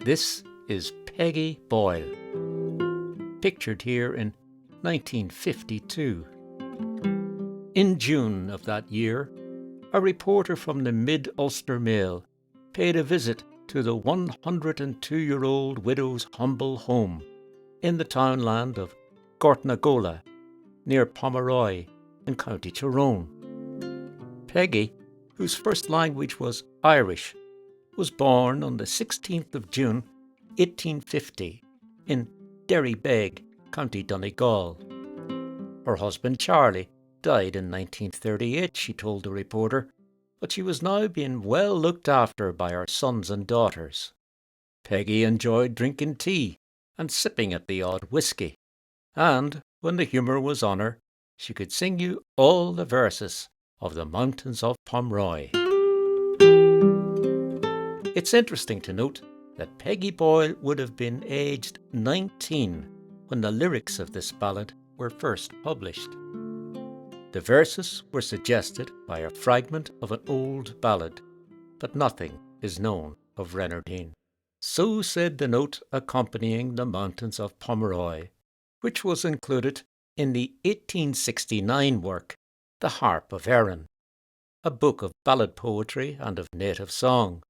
This is Peggy Boyle, pictured here in 1952. In June of that year, a reporter from the Mid-Ulster Mail paid a visit to the 102-year-old widow's humble home in the townland of Gortnagola, near Pomeroy in County Tyrone. Peggy, whose first language was Irish, was born on the 16th of June 1850 in Derrybeg, County Donegal. Her husband Charlie died in 1938, she told the reporter, but she was now being well looked after by her sons and daughters. Peggy enjoyed drinking tea and sipping at the odd whisky, and when the humour was on her, she could sing you all the verses of the Mountains of Pomeroy. It's interesting to note that Peggy Boyle would have been aged 19 when the lyrics of this ballad were first published. The verses were suggested by a fragment of an old ballad, but nothing is known of Renardine. So said the note accompanying the Mountains of Pomeroy, which was included in the 1869 work The Harp of Erin, a book of ballad poetry and of native song,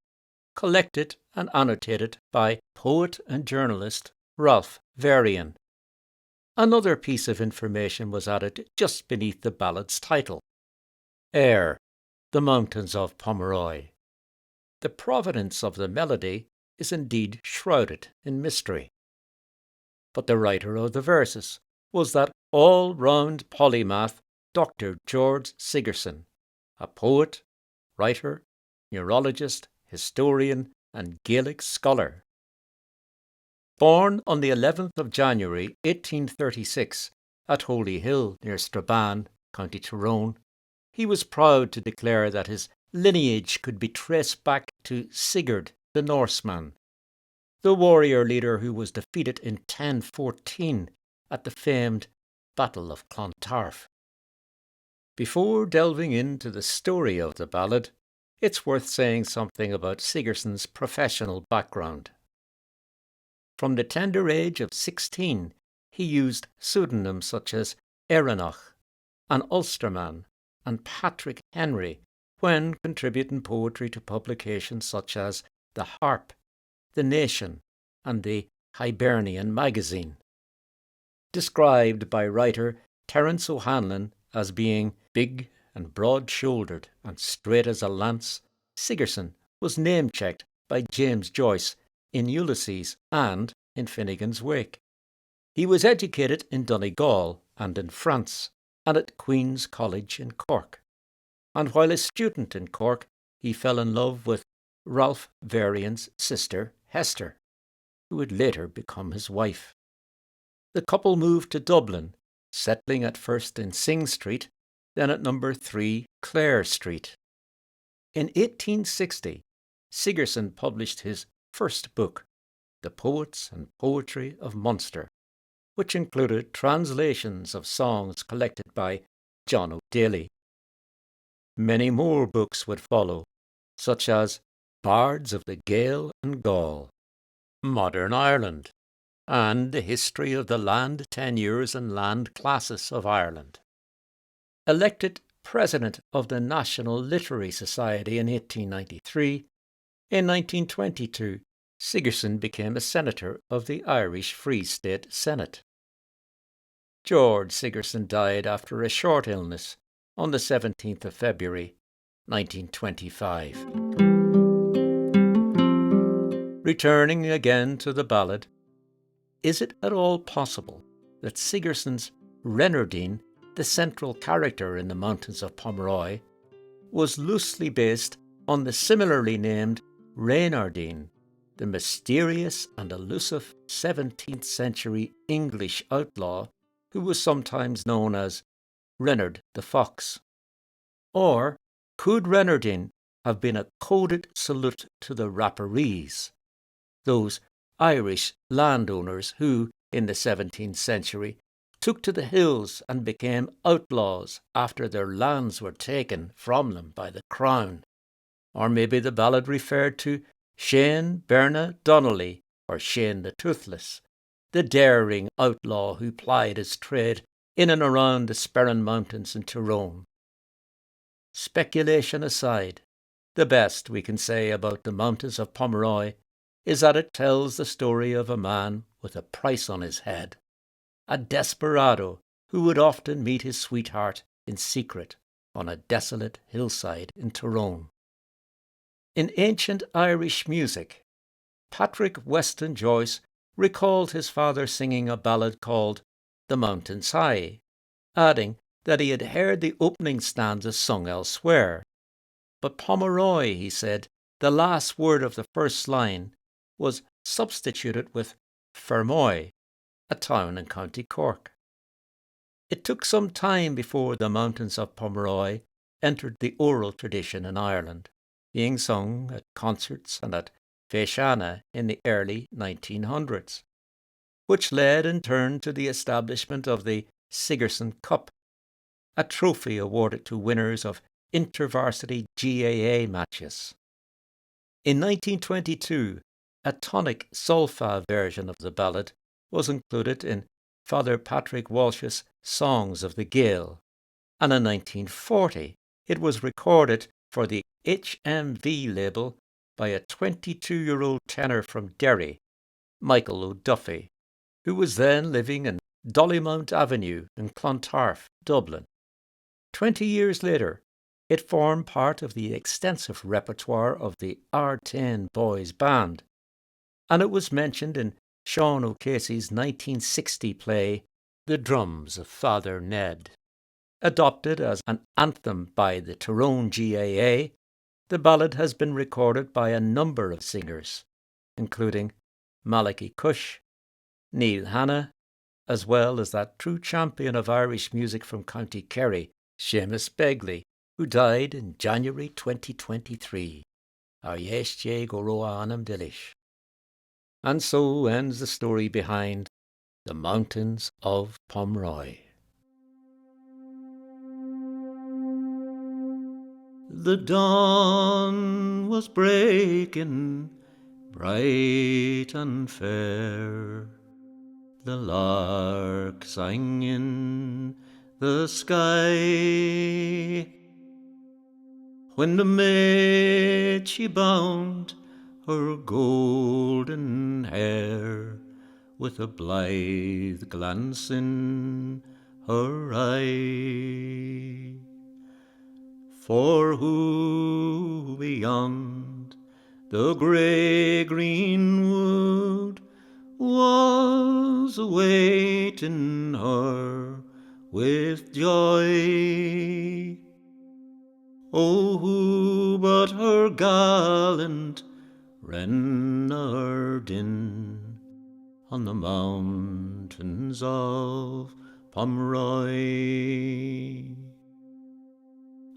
collected and annotated by poet and journalist Ralph Varian. Another piece of information was added just beneath the ballad's title: Air, the Mountains of Pomeroy. The provenance of the melody is indeed shrouded in mystery. But the writer of the verses was that all-round polymath Dr. George Sigerson, a poet, writer, neurologist, historian and Gaelic scholar. Born on the 11th of January 1836 at Holy Hill near Strabane, County Tyrone, he was proud to declare that his lineage could be traced back to Sigurd the Norseman, the warrior leader who was defeated in 1014 at the famed Battle of Clontarf. Before delving into the story of the ballad, it's worth saying something about Sigerson's professional background. From the tender age of 16, he used pseudonyms such as Erenach, an Ulsterman, and Patrick Henry when contributing poetry to publications such as The Harp, The Nation, and the Hibernian magazine. Described by writer Terence O'Hanlon as being big and broad-shouldered and straight as a lance, Sigerson was name-checked by James Joyce in Ulysses and in Finnegan's Wake. He was educated in Donegal and in France, and at Queen's College in Cork. And while a student in Cork, he fell in love with Ralph Varian's sister, Hester, who would later become his wife. The couple moved to Dublin, settling at first in Sing Street, then at number 3 Clare Street. In 1860, Sigerson published his first book, The Poets and Poetry of Munster, which included translations of songs collected by John O'Daly. Many more books would follow, such as Bards of the Gael and Gaul, Modern Ireland, and The History of the Land Tenures and Land Classes of Ireland. Elected President of the National Literary Society in 1893, in 1922, Sigerson became a senator of the Irish Free State Senate. George Sigerson died after a short illness on the 17th of February, 1925. Returning again to the ballad, is it at all possible that Sigerson's Renardine, the central character in the Mountains of Pomeroy, was loosely based on the similarly named Reynardine, the mysterious and elusive 17th century English outlaw who was sometimes known as Reynard the Fox? Or could Renardine have been a coded salute to the Rapparees, those Irish landowners who, in the 17th century, took to the hills and became outlaws after their lands were taken from them by the Crown? Or maybe the ballad referred to Shane Berna Donnelly, or Shane the Toothless, the daring outlaw who plied his trade in and around the Sperrin Mountains in Tyrone. Speculation aside, the best we can say about the Mountains of Pomeroy is that it tells the story of a man with a price on his head, a desperado who would often meet his sweetheart in secret on a desolate hillside in Tyrone. In ancient Irish music, Patrick Weston Joyce recalled his father singing a ballad called The Mountains High, adding that he had heard the opening stanza sung elsewhere. But Pomeroy, he said, the last word of the first line, was substituted with Fermoy, a town in County Cork. It took some time before the Mountains of Pomeroy entered the oral tradition in Ireland, being sung at concerts and at Feshana in the early 1900s, which led in turn to the establishment of the Sigerson Cup, a trophy awarded to winners of intervarsity GAA matches. In 1922, a tonic solfa version of the ballad was included in Father Patrick Walsh's Songs of the Gael, and in 1940 it was recorded for the HMV label by a 22-year-old tenor from Derry, Michael O'Duffy, who was then living in Dollymount Avenue in Clontarf, Dublin. 20 years later, it formed part of the extensive repertoire of the R10 Boys Band, and it was mentioned in Sean O'Casey's 1960 play The Drums of Father Ned. Adopted as an anthem by the Tyrone GAA, the ballad has been recorded by a number of singers, including Malachy Cush, Neil Hanna, as well as that true champion of Irish music from County Kerry, Seamus Begley, who died in January 2023. Arieshe Goroa Anam Dilish. And so ends the story behind the Mountains of Pomeroy. The dawn was breaking, bright and fair. The lark sang in the sky. When the maid she bound her golden hair, with a blithe glance in her eye. For who beyond the grey-green wood was awaiting her with joy? Oh, who but her gallant Reynardin on the mountains of Pomeroy?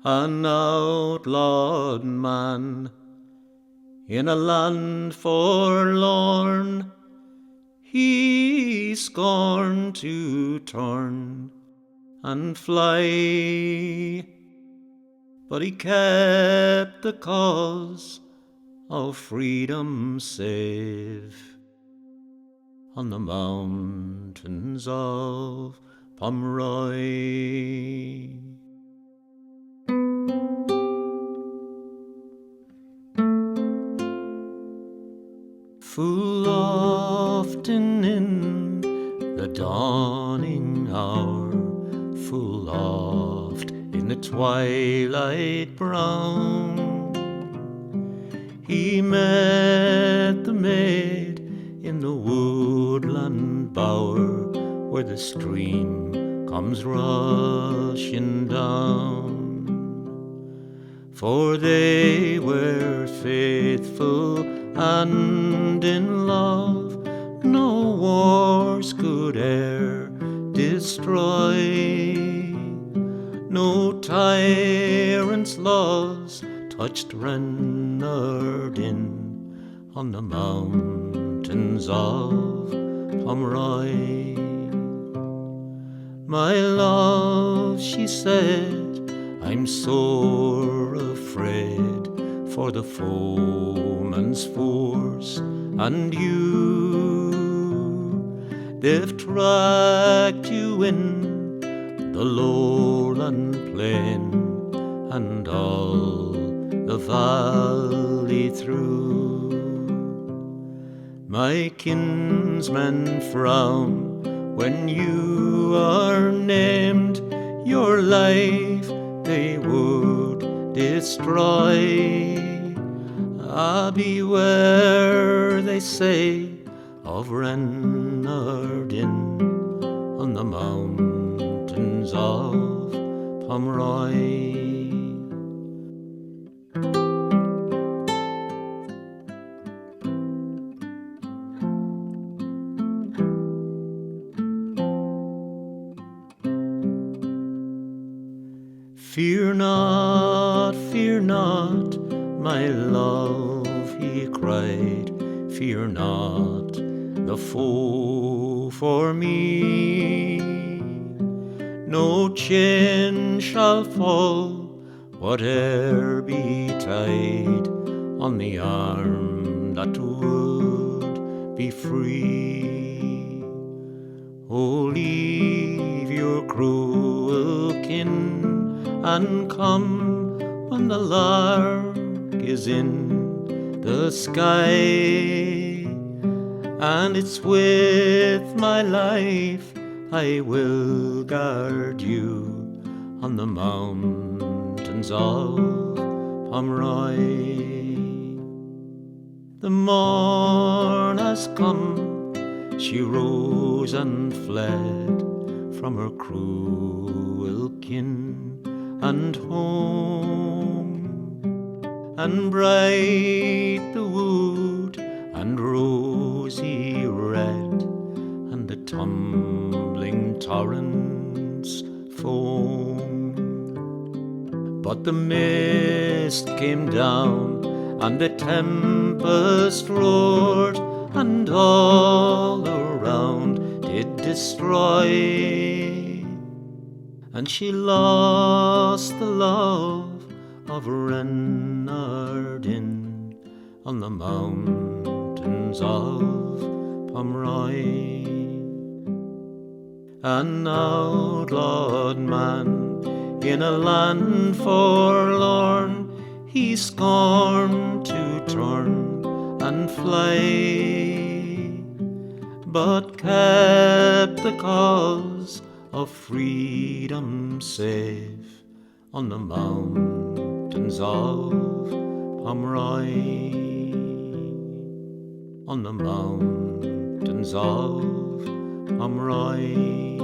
An outlawed man in a land forlorn, he scorned to turn and fly, but he kept the cause of freedom safe on the mountains of Pomeroy. Full often in the dawning hour, full oft in the twilight brown, he met the maid in the woodland bower, where the stream comes rushing down. For they were faithful and in love, no wars could e'er destroy, no tyrant's laws touched Reynardin on the mountains of Pomeroy. My love, she said, I'm sore afraid for the foeman's force and you, they've tracked you in the lowland plain and all the valley through. My kinsmen frown when you are named, your life they would destroy. Ah, beware, they say, of Renardin on the mountains of Pomeroy. Fear not, my love, he cried, fear not the foe for me. No chain shall fall, whate'er betide, on the arm that would be free. Oh, leave your cruel kin and come when the lark is in the sky, and it's with my life I will guard you on the mountains of Pomeroy. The morn has come, she rose and fled from her cruel kin and home, and bright the wood and rosy red, and the tumbling torrents foam. But the mist came down and the tempest roared, and all around did destroy. And she lost the love of Renardin on the mountains of Pomeroy. An outlawed man in a land forlorn, he scorned to turn and fly, but kept the cause of freedom safe on the mountains of Pomeroy, on the mountains of Pomeroy.